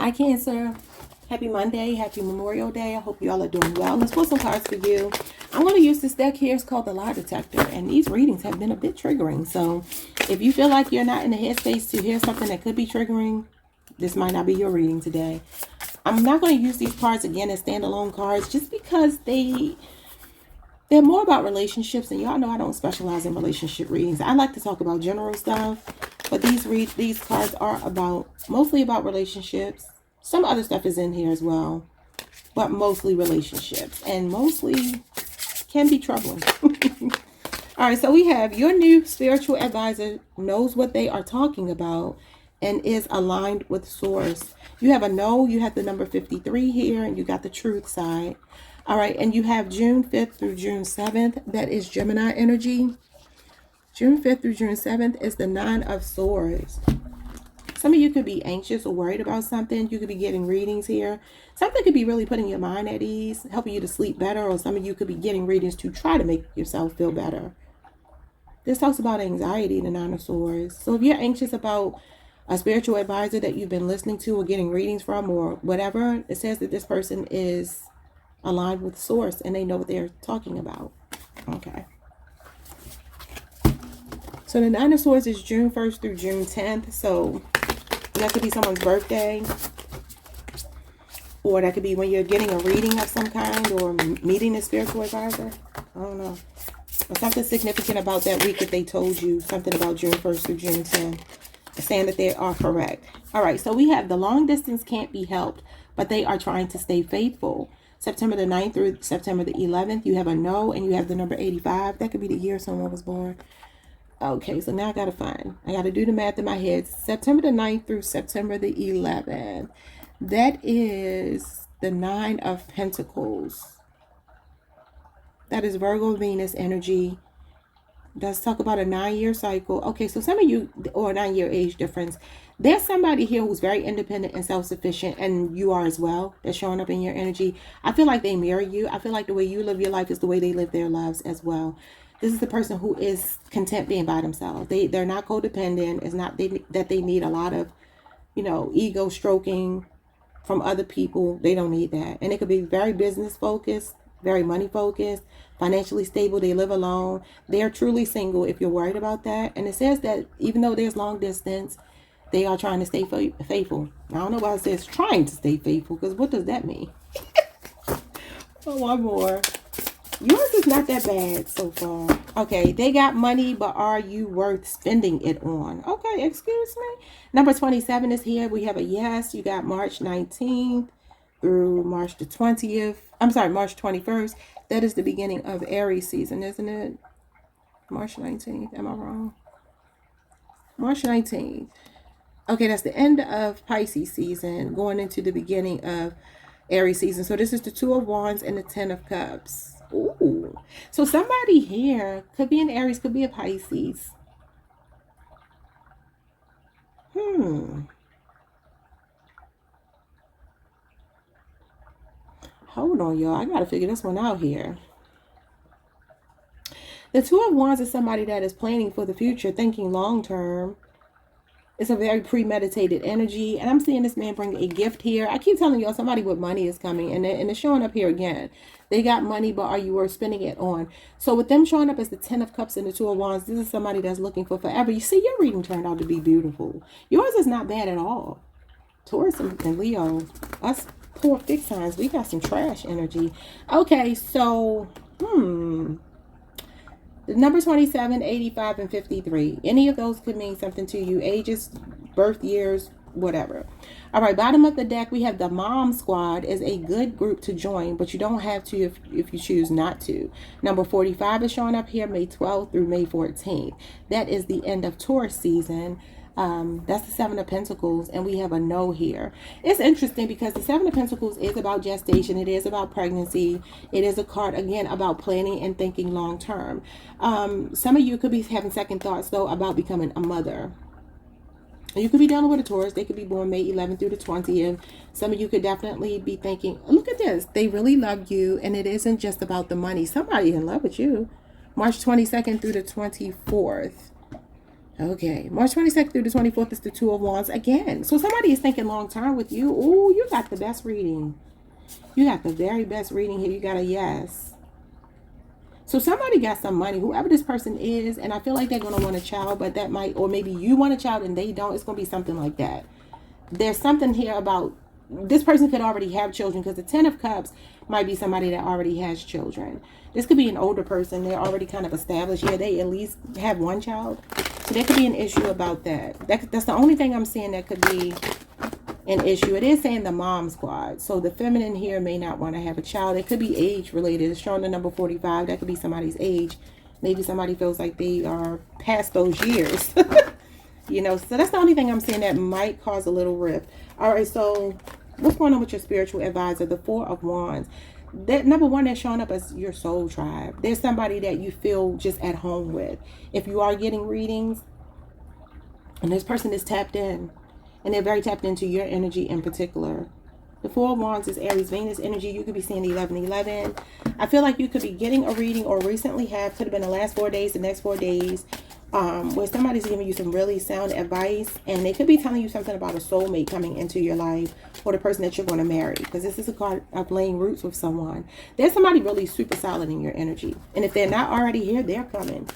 Hi, Cancer. Happy Monday. Happy Memorial Day. I hope you all are doing well. Let's pull some cards for you. I'm going to use this deck here. It's called the Lie Detector. And these readings have been a bit triggering. So if you feel like you're not in the headspace to hear something that could be triggering, this might not be your reading today. I'm not going to use these cards again as standalone cards just because they're more about relationships. And y'all know I don't specialize in relationship readings. I like to talk about general stuff. But these cards are mostly about relationships. Some other stuff is in here as well, but mostly relationships, and mostly can be troubling. All right, so we have your new spiritual advisor knows what they are talking about and is aligned with source. You have a no, you have the number 53 here, and you got the truth side. All right, and you have June 5th through June 7th. That is Gemini energy. June 5th through June 7th is the 9 of Swords. Some of you could be anxious or worried about something. You could be getting readings here. Something could be really putting your mind at ease, helping you to sleep better, or some of you could be getting readings to try to make yourself feel better. This talks about anxiety, the 9 of Swords. So if you're anxious about a spiritual advisor that you've been listening to or getting readings from or whatever, it says that this person is aligned with source and they know what they're talking about. Okay. So the 9 of Swords is June 1st through June 10th. So that could be someone's birthday. Or that could be when you're getting a reading of some kind or meeting a spiritual advisor. I don't know. Or something significant about that week that they told you. Something about June 1st through June 10th. Saying that they are correct. All right. So we have the long distance can't be helped, but they are trying to stay faithful. September the 9th through September the 11th. You have a no and you have the number 85. That could be the year someone was born. Okay, so now I got to do the math in my head. September the 9th through September the 11th. That is the 9 of Pentacles. That is Virgo Venus energy. Let's talk about a 9-year cycle. Okay, so some of you, or a 9-year age difference. There's somebody here who's very independent and self-sufficient, and you are as well. That's showing up in your energy. I feel like they mirror you. I feel like the way you live your life is the way they live their lives as well. This is the person who is content being by themselves. They're not codependent. It's not that they need a lot of, ego stroking from other people. They don't need that. And it could be very business focused, very money focused, financially stable. They live alone. They're truly single if you're worried about that. And it says that even though there's long distance, they are trying to stay faithful. I don't know why it says trying to stay faithful, because what does that mean? Oh, one more. Yours is not that bad so far. Okay, they got money, but are you worth spending it on? Okay, excuse me. Number 27 is here. We have a yes. You got March 19th through March the 20th. I'm sorry, March 21st. That is the beginning of Aries season, isn't it? March 19th. Am I wrong? March 19th. Okay, that's the end of Pisces season, going into the beginning of Aries season. So this is the 2 of Wands and the 10 of Cups. Ooh. So somebody here could be an Aries, could be a Pisces. Hold on, y'all. I got to figure this one out here. The 2 of Wands is somebody that is planning for the future, thinking long term. It's a very premeditated energy. And I'm seeing this man bring a gift here. I keep telling y'all somebody with money is coming. And it's showing up here again. They got money, but are you worth spending it on? So with them showing up as the 10 of Cups and the 2 of Wands, this is somebody that's looking for forever. You see, your reading turned out to be beautiful. Yours is not bad at all. Taurus and Leo, us poor fixed signs, we got some trash energy. Okay, so, the number 27, 85, and 53. Any of those could mean something to you. Ages, birth years, whatever. All right, bottom of the deck, we have the Mom Squad is a good group to join, but you don't have to if you choose not to. Number 45 is showing up here, May 12th through May 14th. That is the end of Taurus season. That's the 7 of Pentacles, and we have a no here. It's interesting because the 7 of Pentacles is about gestation. It is about pregnancy. It is a card, again, about planning and thinking long term. Some of you could be having second thoughts, though, about becoming a mother. You could be dealing with a Taurus. They could be born May 11th through the 20th. Some of you could definitely be thinking, look at this. They really love you, and it isn't just about the money. Somebody in love with you. March 22nd through the 24th. Okay, March 22nd through the 24th is the Two of Wands again. So somebody is thinking long term with you. Oh, you got the best reading. You got the very best reading here. You got a yes. So somebody got some money, whoever this person is, and I feel like they're going to want a child, but that might, or maybe you want a child and they don't. It's going to be something like that. There's something here about this person could already have children, because the Ten of Cups might be somebody that already has children. This could be an older person. They're already kind of established. Yeah, they at least have one child. So there could be an issue about that. That's the only thing I'm seeing that could be an issue. It is saying the mom squad. So the feminine here may not want to have a child. It could be age related. It's showing the number 45. That could be somebody's age. Maybe somebody feels like they are past those years. You know, so that's the only thing I'm saying that might cause a little rift. All right, so what's going on with your spiritual advisor? The Four of Wands. That number one, that's showing up as your soul tribe. There's somebody that you feel just at home with. If you are getting readings and this person is tapped in, and they're very tapped into your energy in particular. The Four of Wands is Aries, Venus energy. You could be seeing 11-11. I feel like you could be getting a reading, or recently have, could have been the last 4 days, the next 4 days, where somebody's giving you some really sound advice, and they could be telling you something about a soulmate coming into your life, or the person that you're going to marry, because this is a card of laying roots with someone. There's somebody really super solid in your energy, and if they're not already here, they're coming.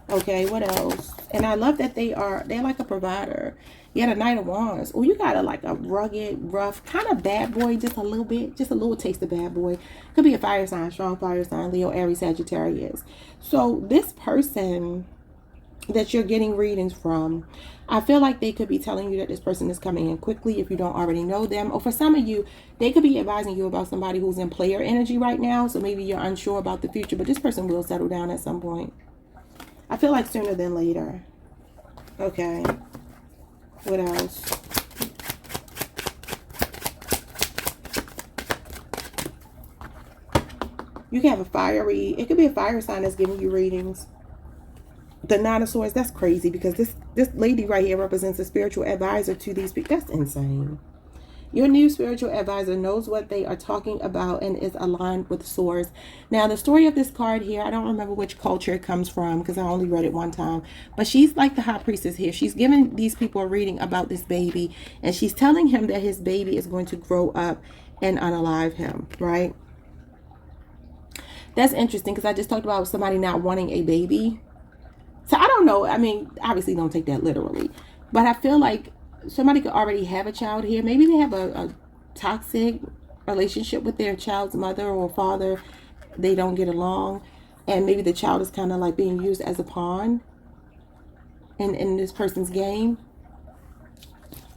Okay, what else? And I love that they're like a provider. You had a Knight of Wands. Oh, you got like a rugged, rough, kind of bad boy, just a little bit, just a little taste of bad boy. Could be a fire sign, strong fire sign, Leo, Aries, Sagittarius. So this person that you're getting readings from, I feel like they could be telling you that this person is coming in quickly if you don't already know them. Or for some of you, they could be advising you about somebody who's in player energy right now. So maybe you're unsure about the future, but this person will settle down at some point. I feel like sooner than later. Okay. What else? You can have a fiery, it could be a fire sign that's giving you readings. The Nine of Swords, that's crazy, because this lady right here represents a spiritual advisor to these people. That's insane. Your new spiritual advisor knows what they are talking about and is aligned with swords. Now, the story of this card here, I don't remember which culture it comes from because I only read it one time. But she's like the high priestess here. She's giving these people a reading about this baby. And she's telling him that his baby is going to grow up and unalive him, right? That's interesting because I just talked about somebody not wanting a baby. So I don't know. I mean, obviously don't take that literally. But I feel like somebody could already have a child here. Maybe they have a toxic relationship with their child's mother or father. They don't get along. And maybe the child is kind of like being used as a pawn in this person's game.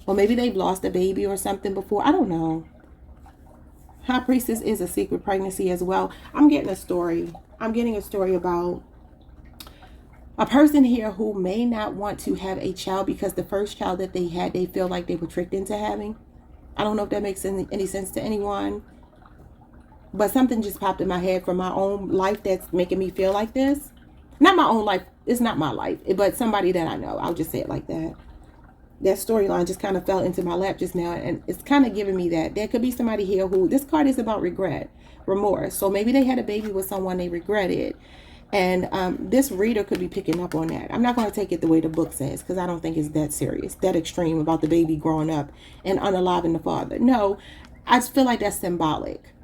Or maybe they've lost a baby or something before. I don't know. High Priestess is a secret pregnancy as well. I'm getting a story. I'm getting a story about a person here who may not want to have a child because the first child that they had, they feel like they were tricked into having. I don't know if that makes any sense to anyone. But something just popped in my head from my own life that's making me feel like this. Not my own life. It's not my life. But somebody that I know. I'll just say it like that. That storyline just kind of fell into my lap just now. And it's kind of giving me that. There could be somebody here who, this card is about regret, remorse. So maybe they had a baby with someone they regretted. And this reader could be picking up on that. I'm not going to take it the way the book says, because I don't think it's that serious, that extreme about the baby growing up and unaliving the father. No, I just feel like that's symbolic.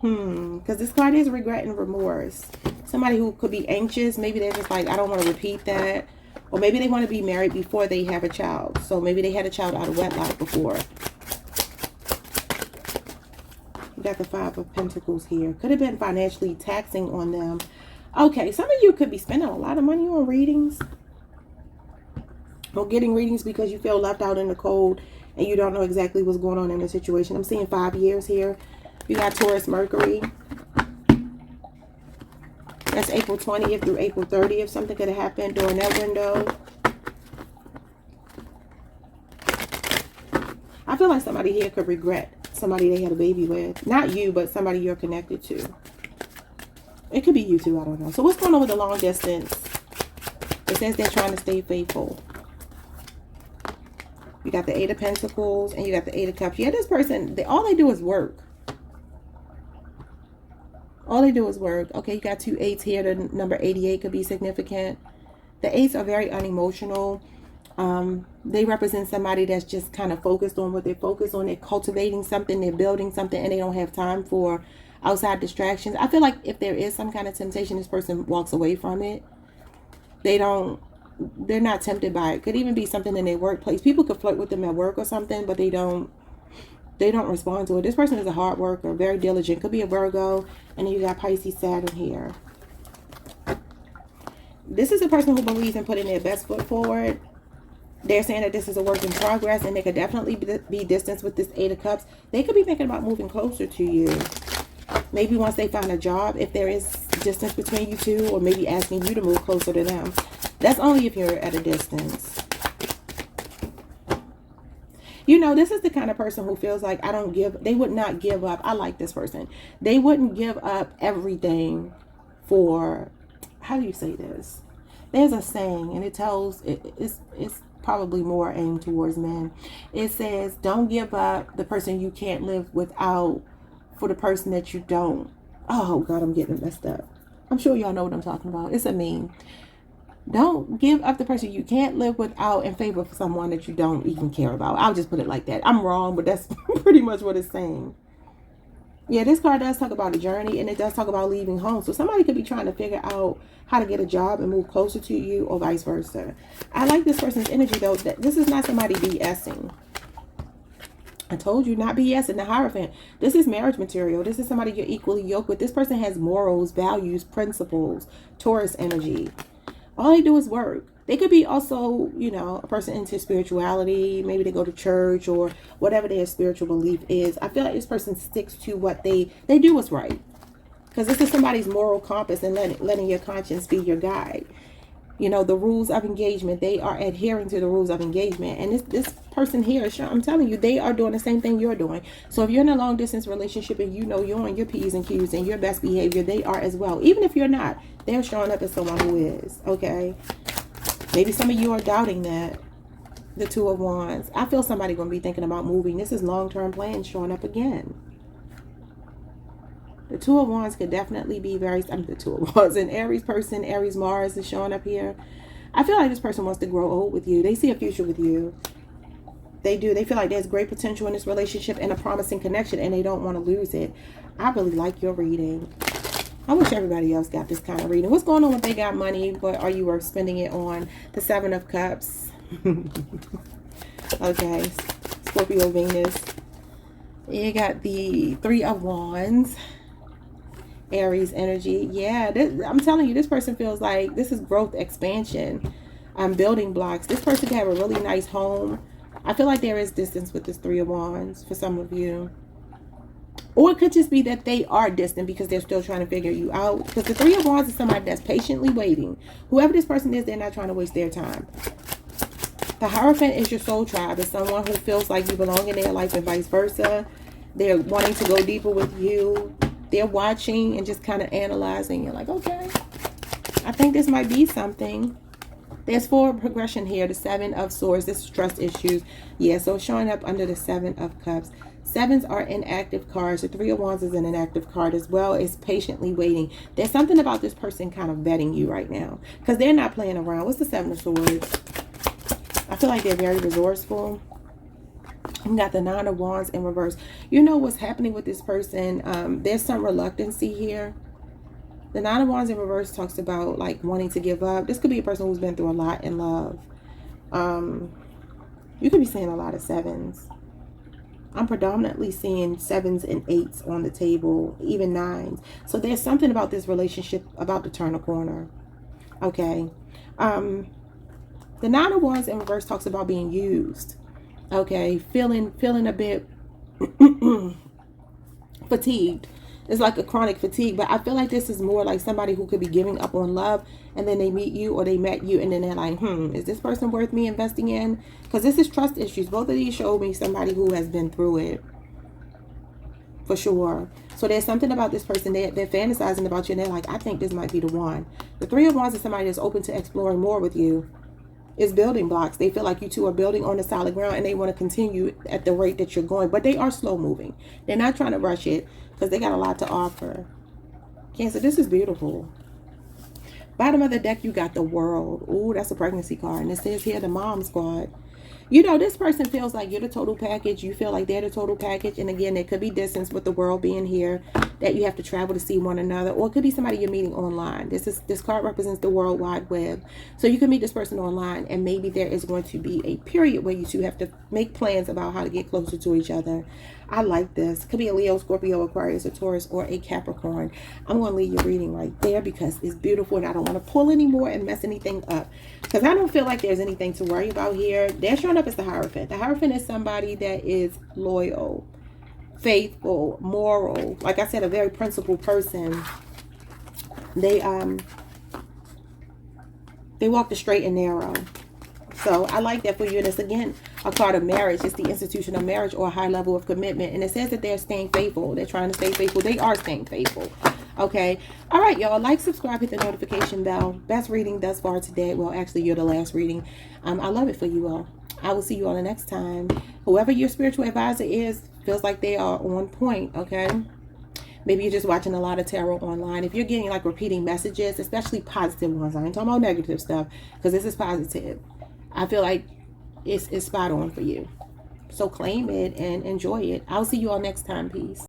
Because this card is regret and remorse. Somebody who could be anxious. Maybe they're just like, I don't want to repeat that. Or maybe they want to be married before they have a child. So maybe they had a child out of wedlock before. You got the Five of Pentacles here. Could have been financially taxing on them. Okay, some of you could be spending a lot of money on readings. Or getting readings because you feel left out in the cold and you don't know exactly what's going on in the situation. I'm seeing 5 years here. You got Taurus, Mercury. That's April 20th through April 30th. Something could have happened during that window. I feel like somebody here could regret somebody they had a baby with. Not you, but somebody you're connected to. It could be you too, I don't know. So what's going on with the long distance? It says they're trying to stay faithful. You got the Eight of Pentacles and you got the Eight of Cups. Yeah, this person, all they do is work. All they do is work. Okay, you got 2 8s here. The number 88 could be significant. The eights are very unemotional. They represent somebody that's just kind of focused on what they're focused on. They're cultivating something, they're building something, and they don't have time for outside distractions. I feel like if there is some kind of temptation, this person walks away from it. They're not tempted by it. Could even be something in their workplace. People could flirt with them at work or something, but they don't respond to it. This person is a hard worker, very diligent. Could be a Virgo. And then you got Pisces, Saturn here. This is a person who believes in putting their best foot forward. They're saying that this is a work in progress, and they could definitely be distanced with this Eight of Cups. They could be thinking about moving closer to you. Maybe once they find a job, if there is distance between you two, or maybe asking you to move closer to them. That's only if you're at a distance. You know, this is the kind of person who feels like they would not give up. I like this person. They wouldn't give up everything for, how do you say this? There's a saying, and it's probably more aimed towards men. It says, don't give up the person you can't live without for the person that you don't. Oh God, I'm getting messed up. I'm sure y'all know what I'm talking about. It's a meme. Don't give up the person you can't live without in favor of someone that you don't even care about. I'll just put it like that. I'm wrong, but that's pretty much what it's saying. Yeah, this card does talk about a journey, and it does talk about leaving home. So somebody could be trying to figure out how to get a job and move closer to you, or vice versa. I like this person's energy, though. That this is not somebody BSing. I told you, not BSing. The Hierophant. This is marriage material. This is somebody you're equally yoked with. This person has morals, values, principles, Taurus energy. All they do is work. They could be also, you know, a person into spirituality. Maybe they go to church or whatever their spiritual belief is. I feel like this person sticks to what they do what's right. Because this is somebody's moral compass, and letting your conscience be your guide. You know, the rules of engagement, they are adhering to the rules of engagement. And this person here, I'm telling you, they are doing the same thing you're doing. So if you're in a long distance relationship and you know you're on your P's and Q's and your best behavior, they are as well. Even if you're not, they're showing up as someone who is. Okay. Maybe some of you are doubting that. The Two of Wands. I feel somebody going to be thinking about moving. This is long-term plans showing up again. The Two of Wands could definitely be the Two of Wands. An Aries person, Aries Mars is showing up here. I feel like this person wants to grow old with you. They see a future with you. They do. They feel like there's great potential in this relationship and a promising connection, and they don't want to lose it. I really like your reading. I wish everybody else got this kind of reading. What's going on if they got money, but are you worth spending it on? The Seven of Cups. Okay. Scorpio, Venus. You got the Three of Wands. Aries energy. Yeah, I'm telling you, this person feels like this is growth, expansion, building blocks. This person could have a really nice home. I feel like there is distance with this Three of Wands for some of you. Or it could just be that they are distant because they're still trying to figure you out. Because the Three of Wands is somebody that's patiently waiting. Whoever this person is, they're not trying to waste their time. The Hierophant is your soul tribe. It's someone who feels like you belong in their life and vice versa. They're wanting to go deeper with you. They're watching and just kind of analyzing. You're like, okay, I think this might be something. There's forward progression here. The Seven of Swords. This is trust issues. Yeah, so showing up under the Seven of Cups. Sevens are inactive cards. The Three of Wands is an inactive card as well. It's patiently waiting. There's something about this person kind of vetting you right now because they're not playing around. What's the Seven of Swords? I feel like they're very resourceful. We got the Nine of Wands in reverse. You know what's happening with this person. There's some reluctancy here. The Nine of Wands in reverse talks about like wanting to give up. This could be a person who's been through a lot in love. You could be seeing a lot of sevens. I'm predominantly seeing sevens and eights on the table, even nines. So there's something about this relationship about to turn a corner. Okay. The Nine of Wands in reverse talks about being used. Okay, feeling a bit fatigued. It's like a chronic fatigue, but I feel like this is more like somebody who could be giving up on love, and then they meet you or they met you, and then they're like, is this person worth me investing in? Because this is trust issues. Both of these show me somebody who has been through it, for sure. So there's something about this person, they're fantasizing about you, and they're like, I think this might be the one. The Three of Wands is somebody that's open to exploring more with you. It's building blocks. They feel like you two are building on the solid ground, and they want to continue at the rate that you're going, but they are slow moving. They're not trying to rush it because they got a lot to offer. Cancer, this is beautiful. Bottom of the deck, you got the World. Ooh, that's a pregnancy card. And it says here, the Mom Squad. You know, this person feels like you're the total package. You feel like they're the total package. And again, there could be distance with the World being here, that you have to travel to see one another. Or it could be somebody you're meeting online. This card represents the World Wide Web. So you can meet this person online, and maybe there is going to be a period where you two have to make plans about how to get closer to each other. I like this. Could be a Leo, Scorpio, Aquarius, a Taurus, or a Capricorn. I'm going to leave your reading right there because it's beautiful, and I don't want to pull anymore and mess anything up, because I don't feel like there's anything to worry about here. They're showing up as the Hierophant. The Hierophant is somebody that is loyal, faithful, moral. Like I said, a very principled person. They walk the straight and narrow. So I like that for you. And it's, again, a card of marriage. It's the institution of marriage, or a high level of commitment. And it says that they're staying faithful. They're trying to stay faithful. They are staying faithful. Okay. All right, y'all. Like, subscribe, hit the notification bell. Best reading thus far today. Well, actually, you're the last reading. I love it for you all. I will see you all the next time. Whoever your spiritual advisor is, feels like they are on point. Okay. Maybe you're just watching a lot of tarot online. If you're getting like repeating messages, especially positive ones, I ain't talking about negative stuff, because this is positive. I feel like it's spot on for you. So claim it and enjoy it. I'll see you all next time. Peace.